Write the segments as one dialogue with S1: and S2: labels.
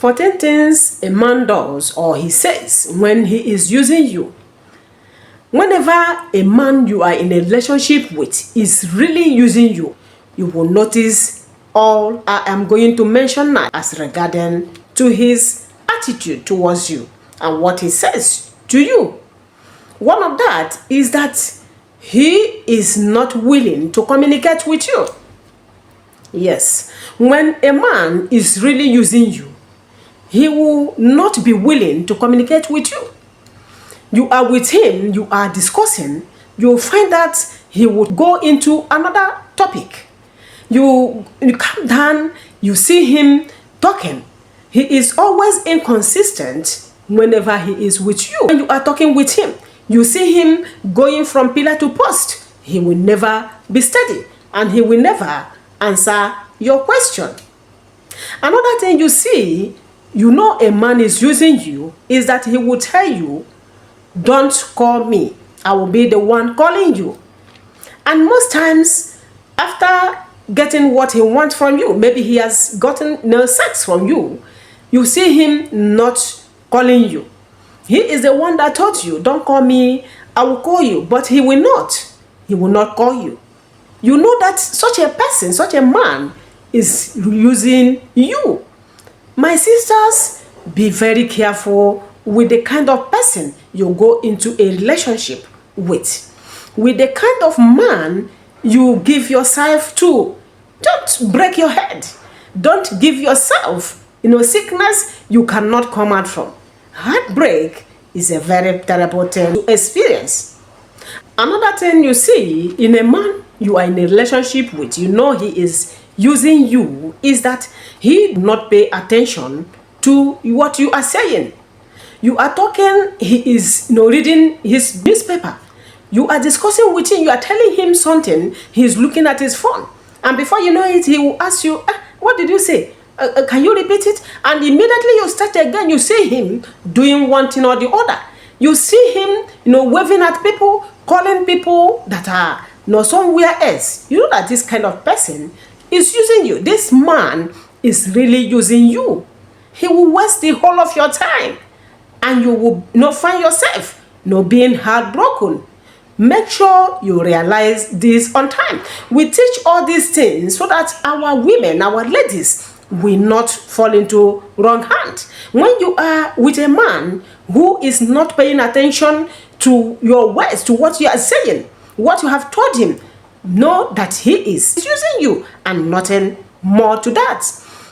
S1: 14 things a man does or he says when he is using you. Whenever a man you are in a relationship with is really using you, you will notice all I am going to mention now as regarding to his attitude towards you and what he says to you. One of that is that he is not willing to communicate with you. Yes, when a man is really using you, he will not be willing to communicate with you. You are with him, you are discussing, you'll find that he would go into another topic. You come down, you see him talking. He is always inconsistent whenever he is with you. When you are talking with him, you see him going from pillar to post. He will never be steady and he will never answer your question. Another thing you see, you know a man is using you, is that he will tell you, don't call me, I will be the one calling you. And most times, after getting what he wants from you, maybe he has gotten no sex from you, you see him not calling you. He is the one that told you, don't call me, I will call you, but he will not. He will not call you. You know that such a person, such a man is using you. My sisters, be very careful with the kind of person you go into a relationship with the kind of man you give yourself to. Don't break your head. Don't give yourself, sickness you cannot come out from. Heartbreak is a very terrible thing to experience. Another thing you see in a man you are in a relationship with, you know he is using you, is that he not pay attention to what you are saying. You are talking, he is reading his newspaper. You are discussing with him, you are telling him something, he is looking at his phone. And before you know it, he will ask you, what did you say? Can you repeat it? And immediately you start again, you see him doing one thing or the other. You see him, waving at people, calling people that are somewhere else. You know that this kind of person is using you. This man is really using you. He will waste the whole of your time. And you will find yourself being heartbroken. Make sure you realize this on time. We teach all these things so that our women, our ladies, will not fall into wrong hands. When you are with a man who is not paying attention to your words, to what you are saying, what you have told him, know that he is using you and nothing more to that.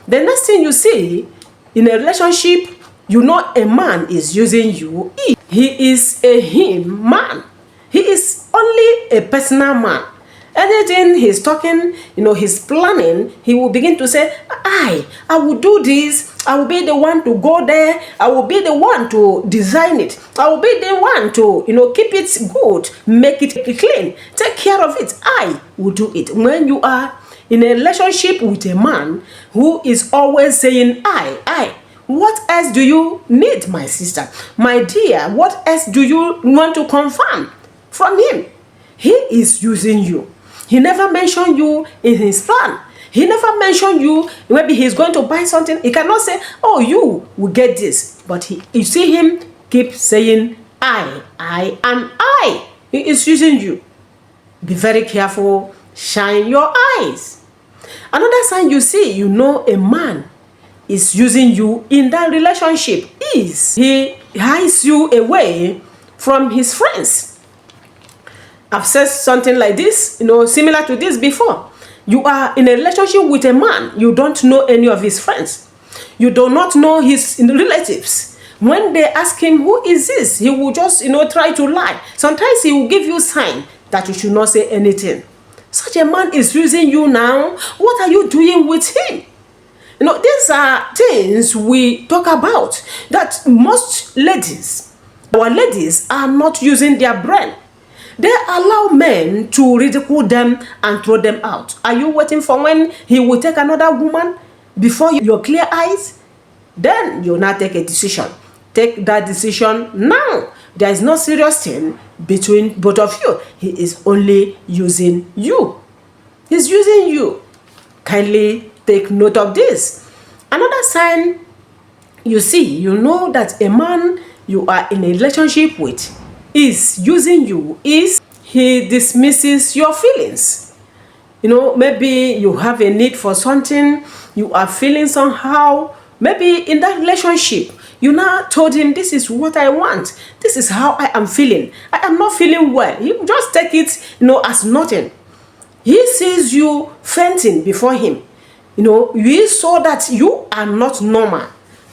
S1: The next thing you see in a relationship, a man is using you. He is a him man. He is only a personal man. Anything he's talking, he's planning, he will begin to say, I will do this. I will be the one to go there. I will be the one to design it. I will be the one to, keep it good, make it clean, take care of it. I will do it. When you are in a relationship with a man who is always saying, I, what else do you need, my sister? My dear, what else do you want to confirm from him? He is using you. He never mentioned you in his plan. He never mentioned you. Maybe he's going to buy something. He cannot say, oh, you will get this. But you see him keep saying, I, and I. He is using you. Be very careful. Shine your eyes. Another sign you see, a man is using you in that relationship is he hides you away from his friends. I've said something like this, similar to this before. You are in a relationship with a man, you don't know any of his friends. You do not know his relatives. When they ask him, who is this? He will just, try to lie. Sometimes he will give you a sign that you should not say anything. Such a man is using you now. What are you doing with him? These are things we talk about that most ladies, our ladies, are not using their brain. They allow men to ridicule them and throw them out. Are you waiting for when he will take another woman before your clear eyes? Then you'll not take a decision. Take that decision now. There is no serious thing between both of you. He is only using you. He's using you. Kindly take note of this. Another sign You see, you know that a man you are in a relationship with is using you, is he dismisses your feelings. Maybe you have a need for something, you are feeling somehow. Maybe in that relationship, you now told him, this is what I want. This is how I am feeling. I am not feeling well. You just take it, as nothing. He sees you fainting before him. He saw that you are not normal.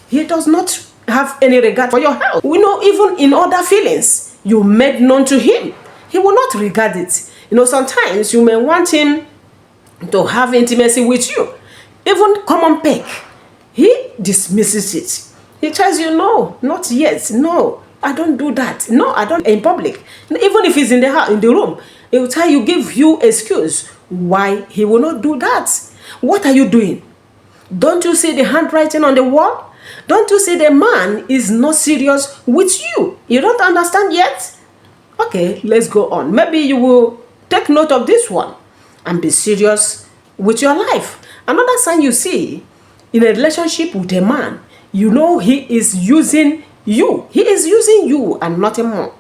S1: He does not have any regard for your health. Even in other feelings you made known to him, he will not regard it. Sometimes you may want him to have intimacy with you. Even common peck, he dismisses it. He tells you, no, not yet. No, I don't do that. No, I don't in public. Even if he's in the house, in the room, he will tell you, give you excuse why he will not do that. What are you doing? Don't you see the handwriting on the wall? Don't you see the man is not serious with you? You don't understand yet? Okay, let's go on. Maybe you will take note of this one and be serious with your life. Another sign you see in a relationship with a man, he is using you. He is using you and nothing more.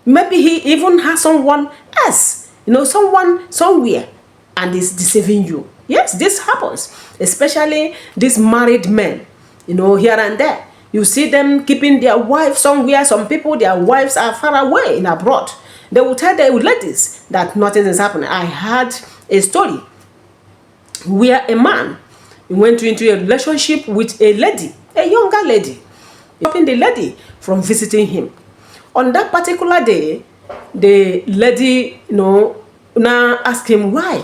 S1: Maybe he even has someone else, someone somewhere, and is deceiving you. Yes, this happens, especially these married men, here and there. You see them keeping their wives somewhere. Some people, their wives are far away in abroad. They will tell their ladies that nothing is happening. I had a story where a man went into a relationship with a lady, a younger lady, stopping the lady from visiting him. On that particular day, the lady, now asked him why.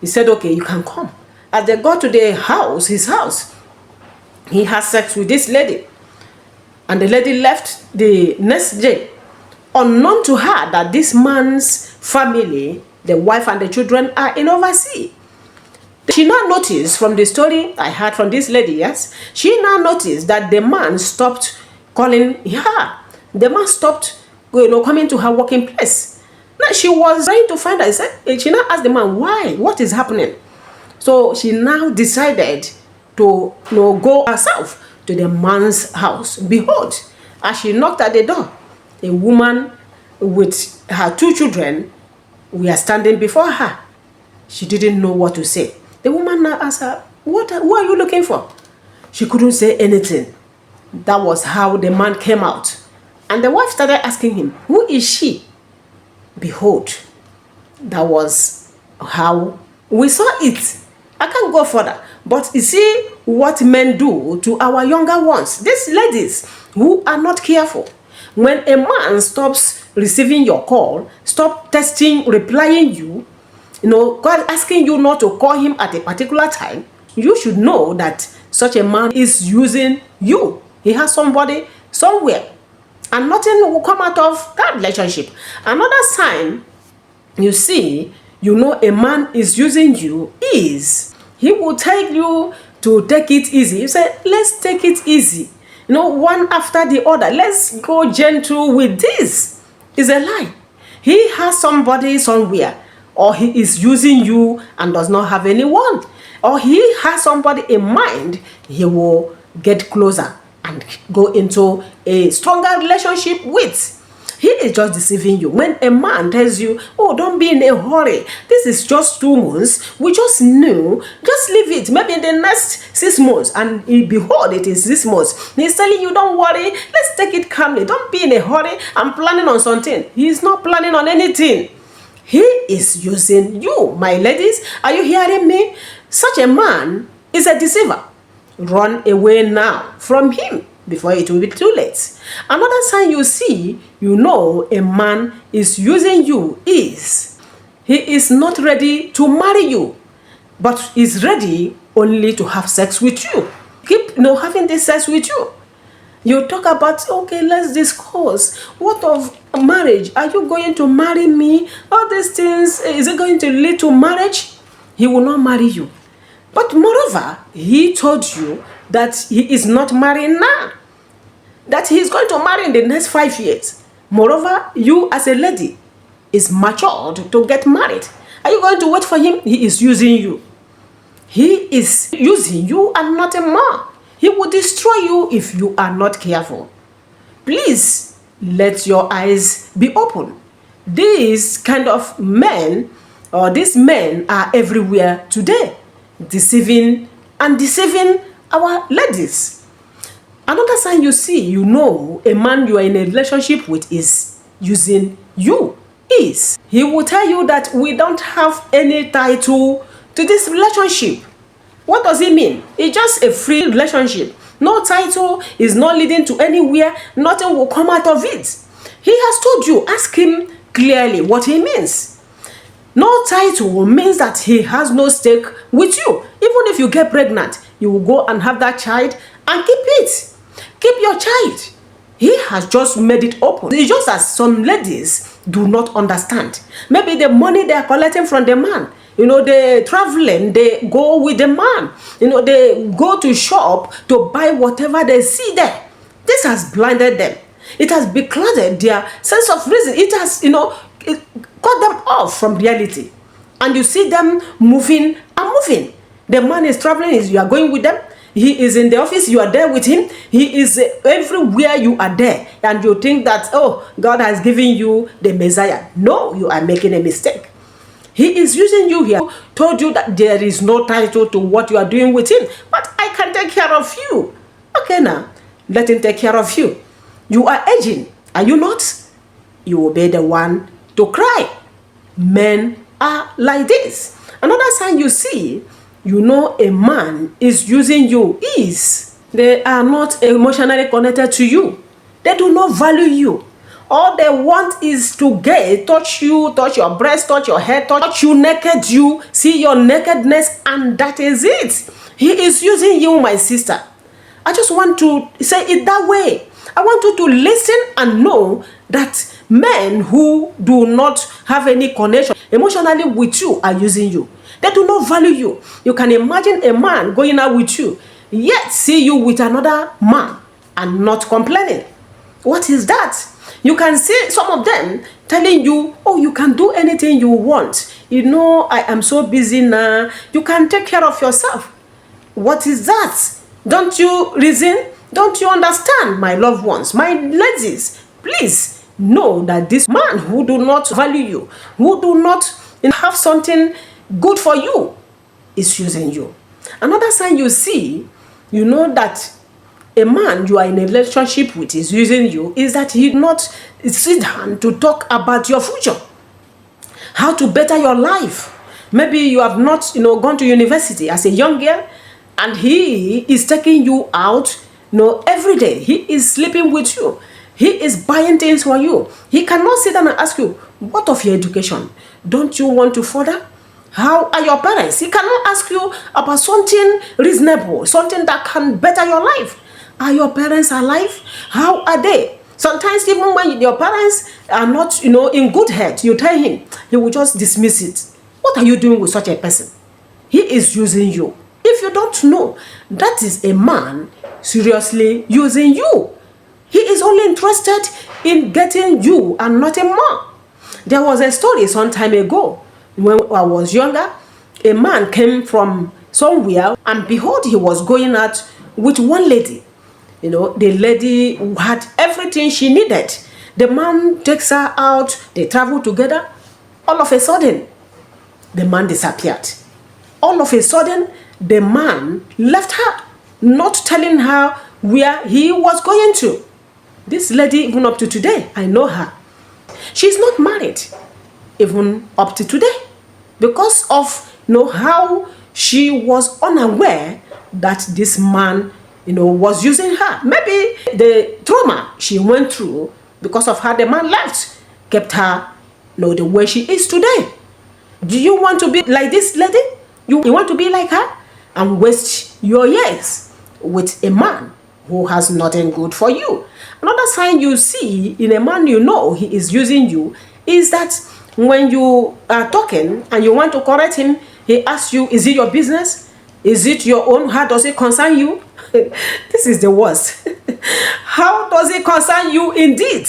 S1: He said, okay, you can come. As they got to the house, his house, he had sex with this lady. And the lady left the next day, unknown to her that this man's family, the wife and the children, are in overseas. She now noticed from the story I heard from this lady, yes, she now noticed that the man stopped calling her. The man stopped, coming to her working place. Now she was trying to find out. She now asked the man, why? What is happening? So she now decided to go herself to the man's house. Behold, as she knocked at the door, a woman with her 2 children were standing before her. She didn't know what to say. The woman now asked her, who are you looking for? She couldn't say anything. That was how the man came out. And the wife started asking him, who is she? Behold, that was how we saw it. I can't go further. But you see what men do to our younger ones. These ladies who are not careful. When a man stops receiving your call, stop texting, replying you, God asking you not to call him at a particular time, you should know that such a man is using you. He has somebody somewhere. And nothing will come out of that relationship. Another sign you see, a man is using you is he will tell you to take it easy. You say, let's take it easy. One after the other. Let's go gentle with this. It's a lie. He has somebody somewhere, or he is using you and does not have anyone, or he has somebody in mind he will get closer and go into a stronger relationship with. He is just deceiving you. When a man tells you, oh, don't be in a hurry, this is just 2 months, we just knew, just leave it, maybe in the next 6 months, and behold, it is 6 months. He's telling you, don't worry, let's take it calmly, don't be in a hurry, I'm planning on something. He's not planning on anything. He is using you. My ladies, are you hearing me? Such a man is a deceiver. Run away now from him before it will be too late. Another sign you see, a man is using you is he is not ready to marry you, but is ready only to have sex with you. Keep having this sex with you. You talk about, okay, let's discuss. What of marriage? Are you going to marry me? All these things, is it going to lead to marriage? He will not marry you. But moreover, he told you that he is not marrying now, that he is going to marry in the next 5 years. Moreover, you as a lady is matured to get married. Are you going to wait for him? He is using you. He is using you and nothing more. He will destroy you if you are not careful. Please let your eyes be open. These kind of men, or these men, are everywhere today, deceiving our ladies. Another sign you see, you know a man you are in a relationship with is using you. He will tell you that we don't have any title to this relationship. What does it mean? It's just a free relationship. No title, is not leading to anywhere, nothing will come out of it. He has told you, ask him clearly what he means. No title means that he has no stake with you. Even if you get pregnant, you will go and have that child and keep it. Keep your child. He has just made it open. It's just as some ladies do not understand. Maybe the money they are collecting from the man, they traveling, they go with the man. They go to shop to buy whatever they see there. This has blinded them. It has beclouded their sense of reason. It has, it cut them off from reality. And you see them moving and moving. The man is traveling, you are going with them. He is in the office, you are there with him. He is everywhere, you are there. And you think that, oh, God has given you the Messiah. No, you are making a mistake. He is using you here. Told you that there is no title to what you are doing with him. But I can take care of you. Okay, now, let him take care of you. You are aging, are you not? You will be the one to cry. Men are like this. Another sign you see, a man is using you is they are not emotionally connected to you. They do not value you. All they want is to touch you, touch your breast, touch your head, touch you naked, you see your nakedness, and that is it. He is using you, my sister. I just want to say it that way. I want you to listen and know that men who do not have any connection emotionally with you are using you. They do not value you. You can imagine a man going out with you, yet see you with another man and not complaining. What is that? You can see some of them telling you, oh, you can do anything you want. I am so busy now. You can take care of yourself. What is that? Don't you reason? Don't you understand, my loved ones, my ladies? Please know that this man who do not value you, who do not have something good for you, is using you. Another sign you see, that a man you are in a relationship with is using you is that he not sit down to talk about your future, how to better your life. Maybe you have not, gone to university as a young girl, and he is taking you out, every day. He is sleeping with you. He is buying things for you. He cannot sit down and ask you, what of your education? Don't you want to further? How are your parents? He cannot ask you about something reasonable, something that can better your life. Are your parents alive? How are they? Sometimes even when your parents are not, in good health, you tell him, he will just dismiss it. What are you doing with such a person? He is using you. If you don't know, that is a man seriously using you. He is only interested in getting you and nothing more. There was a story some time ago when I was younger. A man came from somewhere, and behold, he was going out with one lady. The lady had everything she needed. The man takes her out, they travel together. All of a sudden, the man disappeared. All of a sudden, the man left her, not telling her where he was going to. This lady, even up to today, I know her. She's not married, even up to today, because of how she was unaware that this man was using her. Maybe the trauma she went through because of how the man left kept her the way she is today. Do you want to be like this lady? You want to be like her and waste your years with a man who has nothing good for you? Another sign you see in a man he is using you is that when you are talking and you want to correct him, he asks you, is it your business? Is it your own? How does it concern you? This is the worst. How does it concern you indeed?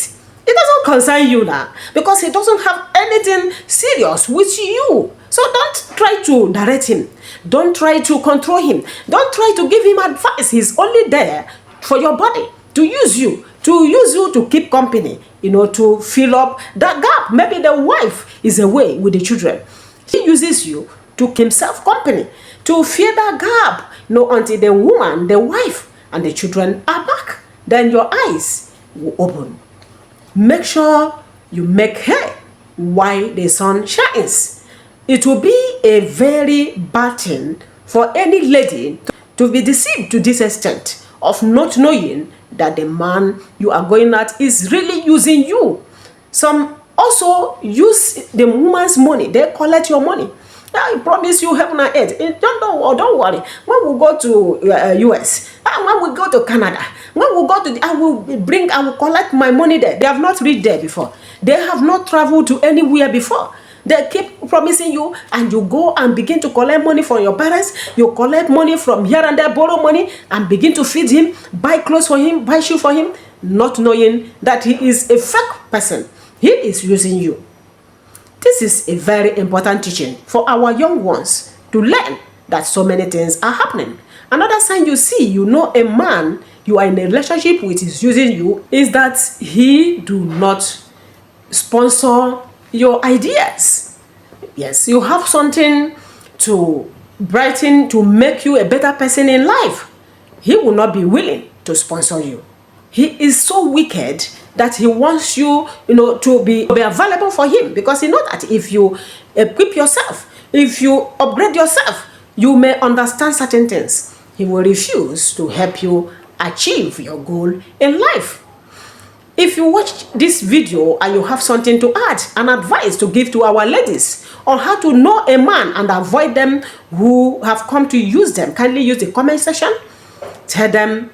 S1: It doesn't concern you now, because he doesn't have anything serious with you. So don't try to direct him. Don't try to control him. Don't try to give him advice. He's only there for your body, to use you to keep company, to fill up that gap. Maybe the wife is away with the children. He uses you to keep himself company, to fill that gap, until the woman, the wife, and the children are back. Then your eyes will open. Make sure you make hay while the sun shines. It will be a very bad thing for any lady to be deceived to this extent of not knowing that the man you are going at is really using you. Some also use the woman's money. They collect your money. I promise you heaven and earth. Don't worry. When we go to US, when we go to Canada, when we go to, I will collect my money there. They have not reached there before. They have not traveled to anywhere before. They keep promising you, and you go and begin to collect money from your parents. You collect money from here and there, borrow money, and begin to feed him, buy clothes for him, buy shoes for him, not knowing that he is a fake person. He is using you. This is a very important teaching for our young ones to learn that so many things are happening. Another sign you see, a man you are in a relationship with is using you, is that he do not sponsor your ideas. Yes, you have something to brighten, to make you a better person in life. He will not be willing to sponsor you. He is so wicked that he wants you, to be available for him, because he knows that if you equip yourself, if you upgrade yourself, you may understand certain things. He will refuse to help you achieve your goal in life. If you watch this video and you have something to add, an advice to give to our ladies on how to know a man and avoid them who have come to use them, kindly use the comment section. Tell them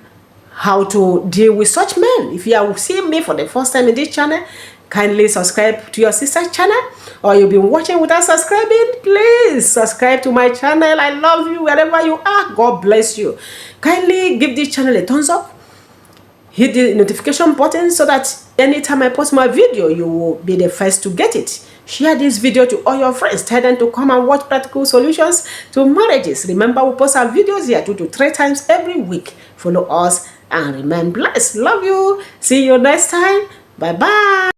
S1: how to deal with such men. If you are seeing me for the first time in this channel, kindly subscribe to your sister's channel, or you've been watching without subscribing, please subscribe to my channel. I love you wherever you are. God bless you. Kindly give this channel a thumbs up. Hit the notification button so that anytime I post my video, you will be the first to get it. Share this video to all your friends. Tell them to come and watch practical solutions to marriages. Remember, we post our videos here 2 to 3 times every week. Follow us and remain blessed. Love you. See you next time. Bye-bye.